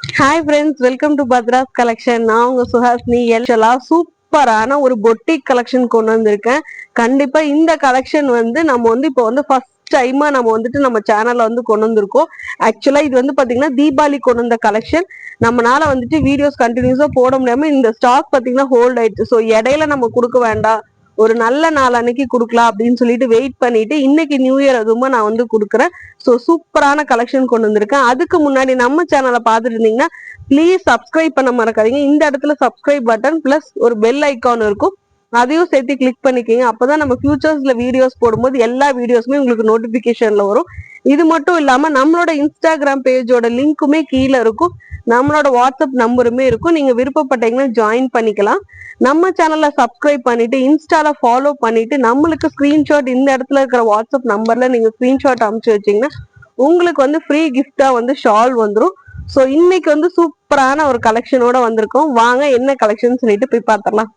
Hi friends, welcome to Bhadra's collection. நான் உங்க சுஹாஸ்னி. சூப்பரான ஒரு பொட்டிக் கலெக்ஷன் கொண்டு வந்திருக்கேன். கண்டிப்பா இந்த கலெக்ஷன் நம்ம இப்போ ஃபர்ஸ்ட் டைமா நம்ம சேனல்ல கொண்டு வந்திருக்கோம். ஆக்சுவலா இது பாத்தீங்கன்னா தீபாவளி கொண்டு வந்த கலெக்ஷன். நம்மனால வீடியோஸ் கண்டினியூஸா போட முடியாம இந்த ஸ்டாக் பாத்தீங்கன்னா ஹோல்ட் ஆயிடுச்சு. ஸோ இடையில நம்ம கொடுக்க வேண்டாம், ஒரு நல்ல நாள் அன்னைக்கு கொடுக்கலாம் அப்படின்னு சொல்லிட்டு வெயிட் பண்ணிட்டு இன்னைக்கு நியூ இயர் அதுவுமா நான் கொடுக்குறேன். ஸோ சூப்பரான கலெக்ஷன் கொண்டு வந்திருக்கேன். அதுக்கு முன்னாடி நம்ம சேனலை பார்த்துட்டு இருந்தீங்கன்னா ப்ளீஸ் சப்ஸ்கிரைப் பண்ண மறக்காதீங்க. இந்த இடத்துல சப்ஸ்கிரைப் பட்டன் பிளஸ் ஒரு பெல் ஐக்கான் இருக்கும், அதையும் சேர்த்து கிளிக் பண்ணிக்கோங்க. அப்பதான் நம்ம ஃபியூச்சர்ஸ்ல வீடியோஸ் போடும்போது எல்லா வீடியோஸுமே உங்களுக்கு நோட்டிபிகேஷன்ல வரும். இது மட்டும் இல்லாம நம்மளோட இன்ஸ்டாகிராம் பேஜோட லிங்க்குமே கீழே இருக்கும், நம்மளோட வாட்ஸ்அப் நம்பருமே இருக்கும். நீங்க விருப்பப்பட்டீங்கன்னா ஜாயின் பண்ணிக்கலாம். நம்ம சேனல்ல சப்ஸ்கிரைப் பண்ணிட்டு இன்ஸ்டால ஃபாலோ பண்ணிட்டு நம்மளுக்கு ஸ்கிரீன்ஷாட் இந்த இடத்துல இருக்கிற வாட்ஸ்அப் நம்பர்ல நீங்க ஸ்கிரீன்ஷாட் அனுப்பிச்சு வச்சீங்கன்னா உங்களுக்கு ஃப்ரீ கிஃப்டா ஷால் வந்துடும். ஸோ இன்னைக்கு சூப்பரான ஒரு கலெக்ஷனோட வந்திருக்கோம். வாங்க என்ன கலெக்ஷன் சொல்லிட்டு போய் பார்த்துடலாம்.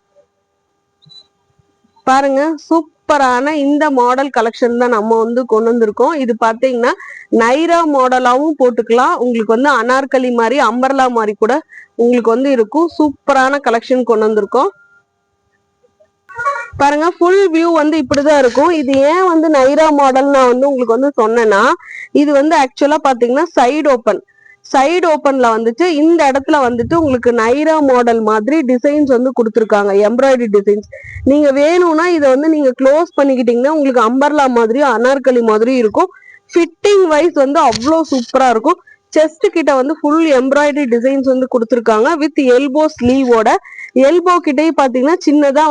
பாருங்க, சூப்பரான இந்த மாடல் கலெக்ஷன் தான் நம்ம கொண்டு வந்திருக்கோம். இது பாத்தீங்கன்னா நைரா மாடலாவும் போட்டுக்கலாம், உங்களுக்கு அனார்கலி மாதிரி அம்பர்லா மாதிரி கூட உங்களுக்கு இருக்கும். சூப்பரான கலெக்ஷன் கொண்டு வந்திருக்கோம். பாருங்க, ஃபுல் வியூ இப்படிதான் இருக்கும். இது ஏன் நைரா மாடல் நான் உங்களுக்கு சொன்னேன்னா, இது ஆக்சுவலா பாத்தீங்கன்னா சைடு ஓப்பன்ல இந்த இடத்துல உங்களுக்கு நைரா மாடல் மாதிரி டிசைன்ஸ் கொடுத்துருக்காங்க, எம்ப்ராய்டரி டிசைன்ஸ். நீங்க வேணும்னா இதை நீங்க க்ளோஸ் பண்ணிக்கிட்டீங்கன்னா உங்களுக்கு அம்பர்லா மாதிரி அனார்கலி மாதிரி இருக்கும். ஃபிட்டிங் வைஸ் அவ்வளோ சூப்பரா இருக்கும். செஸ்ட் கிட்ட ஃபுல் எம்ப்ராய்டரி டிசைன்ஸ் கொடுத்துருக்காங்க வித் எல்போ ஸ்லீவோட. எல்போ கிட்டே பாத்தீங்கன்னா சின்னதா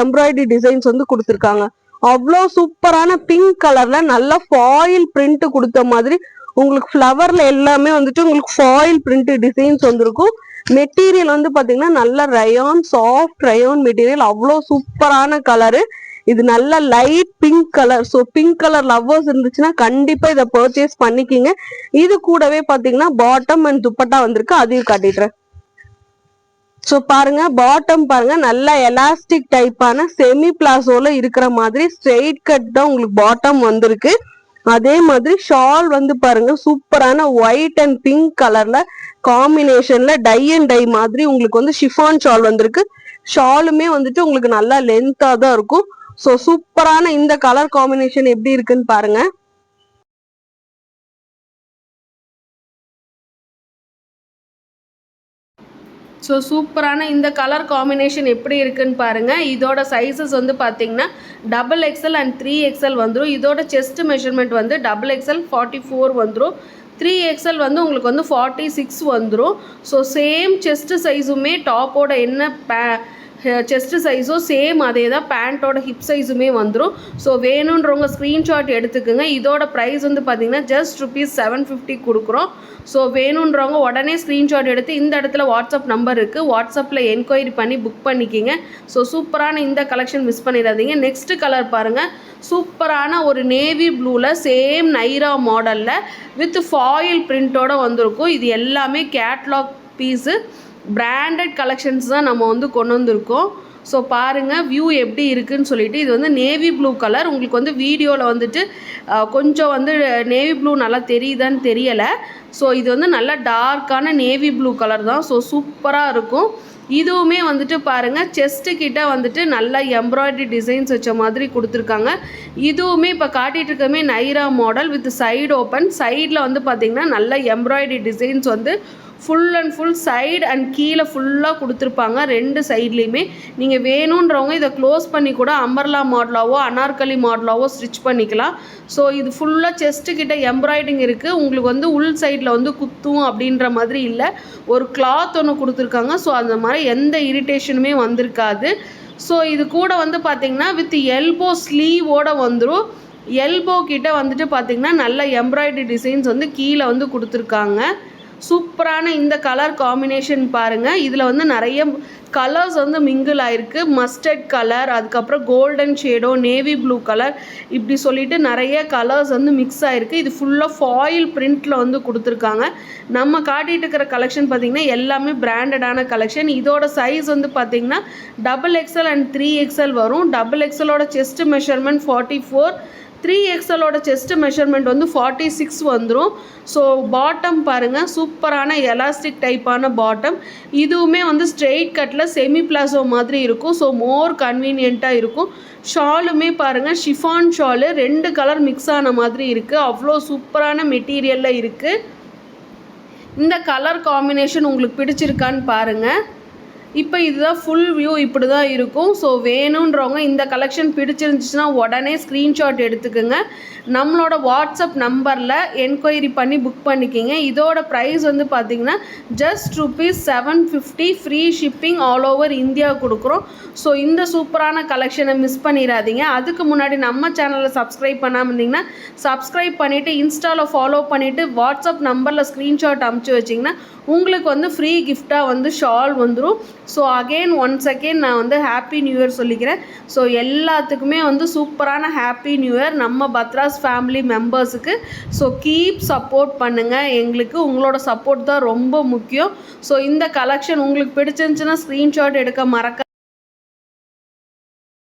எம்ப்ராய்டரி டிசைன்ஸ் கொடுத்துருக்காங்க. அவ்வளோ சூப்பரான பிங்க் கலர்ல நல்ல ஃபாயில் பிரிண்ட் கொடுத்த மாதிரி உங்களுக்கு ஃப்ளவர்ல எல்லாமே உங்களுக்கு ஃபாயில் பிரிண்ட் டிசைன்ஸ் வந்திருக்கும். மெட்டீரியல் பாத்தீங்கன்னா நல்ல ரயான், சாஃப்ட் ரயான் மெட்டீரியல், அவ்வளோ சூப்பரான கலரு. இது நல்ல light pink colour. So pink colour lovers இருந்துச்சுன்னா கண்டிப்பா இதை பர்ச்சேஸ் பண்ணிக்கிங்க. இது கூடவே பாத்தீங்கன்னா பாட்டம் அண்ட் துப்பட்டா வந்திருக்கு, அதையும் காட்டிடுறேன். ஸோ பாருங்க, பாட்டம் பாருங்க, நல்ல எலாஸ்டிக் டைப்பான செமி பிளாசோல இருக்கிற மாதிரி ஸ்ட்ரெயிட் கட் தான் உங்களுக்கு பாட்டம் வந்திருக்கு. அதே மாதிரி ஷால் பாருங்க, சூப்பரான ஒயிட் அண்ட் பிங்க் கலர்ல காம்பினேஷன்ல டை அண்ட் டை மாதிரி உங்களுக்கு ஷிஃபான் ஷால் வந்திருக்கு. ஷாலுமே உங்களுக்கு நல்லா லென்த்தா தான் இருக்கும். ஸோ சூப்பரான இந்த கலர் காம்பினேஷன் எப்படி இருக்குன்னு பாருங்க. ஸோ சூப்பரான இந்த கலர் காம்பினேஷன் எப்படி இருக்குன்னு பாருங்கள். இதோட சைஸஸ் பார்த்தீங்கன்னா XXL அண்ட் 3XL வந்துடும். இதோட செஸ்ட் மெஷர்மெண்ட் XXL 44 வந்துடும். 3XL உங்களுக்கு 46 வந்துடும். ஸோ சேம் செஸ்ட் சைஸுமே டாப்போட என்ன செஸ்ட் சைஸும் சேம் அதே தான், பேண்ட்டோட ஹிப் சைஸுமே வந்துடும். ஸோ வேணுன்றவங்க ஸ்க்ரீன்ஷாட் எடுத்துக்கோங்க. இதோட ப்ரைஸ் பார்த்தீங்கன்னா ஜஸ்ட் ₹750 கொடுக்குறோம். ஸோ வேணுன்றவங்க உடனே ஸ்க்ரீன்ஷாட் எடுத்து இந்த இடத்துல வாட்ஸ்அப் நம்பர் இருக்குது, வாட்ஸ்அப்பில் என்கொயரி பண்ணி புக் பண்ணிக்கிங்க. ஸோ சூப்பரான இந்த கலெக்ஷன் மிஸ் பண்ணிடாதீங்க. நெக்ஸ்ட் கலர் பாருங்கள், சூப்பரான ஒரு நேவி ப்ளூவில் சேம் நைரா மாடலில் வித் ஃபாயில் பிரிண்டோட வந்திருக்கும். இது எல்லாமே கேட்லாக் பீஸு, பிராண்டட் கலெக்ஷன்ஸ் தான் நம்ம கொண்டு வந்திருக்கோம். ஸோ பாருங்கள் வியூ எப்படி இருக்குதுன்னு சொல்லிட்டு. இது நேவி ப்ளூ கலர். உங்களுக்கு வீடியோவில் கொஞ்சம் நேவி ப்ளூ நல்லா தெரியுதான்னு தெரியலை. ஸோ இது நல்லா டார்க்கான நேவி ப்ளூ கலர் தான். ஸோ சூப்பராக இருக்கும். இதுவுமே பாருங்கள், செஸ்ட்டு கிட்ட நல்லா எம்ப்ராய்டரி டிசைன்ஸ் வச்ச மாதிரி கொடுத்துருக்காங்க. இதுவுமே இப்போ காட்டிகிட்டு இருக்கமே Naira model with side open. சைடில் பார்த்திங்கன்னா நல்ல embroidery designs full and full side and கீழே ஃபுல்லாக கொடுத்துருப்பாங்க, ரெண்டு சைட்லேயுமே. நீங்கள் வேணுன்றவங்க இதை க்ளோஸ் பண்ணி கூட அம்பர்லா மாடலாவோ அனார்கலி மாடலாவோ ஸ்டிச் பண்ணிக்கலாம். ஸோ இது ஃபுல்லாக செஸ்ட்டு கிட்ட எம்ப்ராய்டிங் இருக்குது. உங்களுக்கு உள் சைடில் குத்தும் அப்படின்ற மாதிரி இல்லை, ஒரு கிளாத் ஒன்று கொடுத்துருக்காங்க. ஸோ அந்த மாதிரி எந்த இரிட்டேஷனுமே வந்திருக்காது. ஸோ இது கூட பார்த்திங்கன்னா வித் எல்போ ஸ்லீவோட வந்துடும். எல்போ கிட்ட பார்த்திங்கன்னா நல்ல எம்ப்ராய்டரி டிசைன்ஸ் கீழே கொடுத்துருக்காங்க. சூப்பரான இந்த கலர் காம்பினேஷன் பாருங்கள். இதில் நிறைய கலர்ஸ் மிங்கிள் ஆயிருக்கு. மஸ்டர்ட் கலர், அதுக்கப்புறம் golden shadow, navy blue colour, இப்படி சொல்லிட்டு நிறைய கலர்ஸ் மிக்ஸ் ஆயிருக்கு. இது ஃபுல்லாக ஃபாயில் பிரிண்டில் கொடுத்துருக்காங்க. நம்ம காட்டிகிட்டு இருக்கிற கலெக்ஷன் பார்த்திங்கன்னா எல்லாமே பிராண்டடான கலெக்ஷன். இதோட சைஸ் பார்த்திங்கன்னா XXL அண்ட் 3XL வரும். XXLோட செஸ்ட் மெஷர்மெண்ட் 44, 3XLோட செஸ்ட் மெஷர்மெண்ட் வந்து 46 வந்துடும். ஸோ பாட்டம் பாருங்கள், சூப்பரான எலாஸ்டிக் டைப்பான பாட்டம். இதுவுமே வந்து ஸ்ட்ரெயிட் கட்டில் செமி பிளாசோ மாதிரி இருக்கும். ஸோ மோர் கன்வீனியண்ட்டாக இருக்கும். ஷாலுமே பாருங்கள், ஷிஃபான் ஷாலு 2 கலர் மிக்ஸ் ஆன மாதிரி இருக்குது. அவ்வளோ சூப்பரான மெட்டீரியலில் இருக்குது. இந்த கலர் காம்பினேஷன் உங்களுக்கு பிடிச்சிருக்கான்னு பாருங்கள். இப்போ இதுதான் ஃபுல் வியூ, இப்படி தான் இருக்கும். ஸோ வேணுன்றவங்க இந்த கலெக்ஷன் பிடிச்சிருந்துச்சுன்னா உடனே ஸ்க்ரீன்ஷாட் எடுத்துக்கோங்க. நம்மளோட வாட்ஸ்அப் நம்பரில் என்கொயரி பண்ணி புக் பண்ணிக்கிங்க. இதோட ப்ரைஸ் வந்து பார்த்திங்கன்னா just ₹750 free shipping all over India கொடுக்குறோம். ஸோ இந்த சூப்பரான கலெக்ஷனை மிஸ் பண்ணிடாதீங்க. அதுக்கு முன்னாடி நம்ம சேனலை சப்ஸ்கிரைப் பண்ணாமல் இருந்தீங்கன்னா சப்ஸ்கிரைப் பண்ணிவிட்டு இன்ஸ்டாவில் ஃபாலோ பண்ணிவிட்டு வாட்ஸ்அப் நம்பரில் ஸ்க்ரீன்ஷாட் அமுச்சு வச்சிங்கன்னா உங்களுக்கு வந்து ஃப்ரீ கிஃப்டாக வந்து ஷால் வந்துடும். ஸோ அகெயின் ஒன்ஸ் அகெயின் நான் வந்து ஹாப்பி நியூ இயர் சொல்லிக்கிறேன். ஸோ எல்லாத்துக்குமே வந்து சூப்பரான ஹாப்பி நியூ இயர் நம்ம Batra's family மெம்பர்ஸுக்கு. So keep support பண்ணுங்கள். எங்களுக்கு உங்களோட சப்போர்ட் தான் ரொம்ப முக்கியம். ஸோ இந்த கலெக்ஷன் உங்களுக்கு பிடிச்சிருந்துச்சுன்னா ஸ்க்ரீன்ஷாட் எடுக்க மறக்க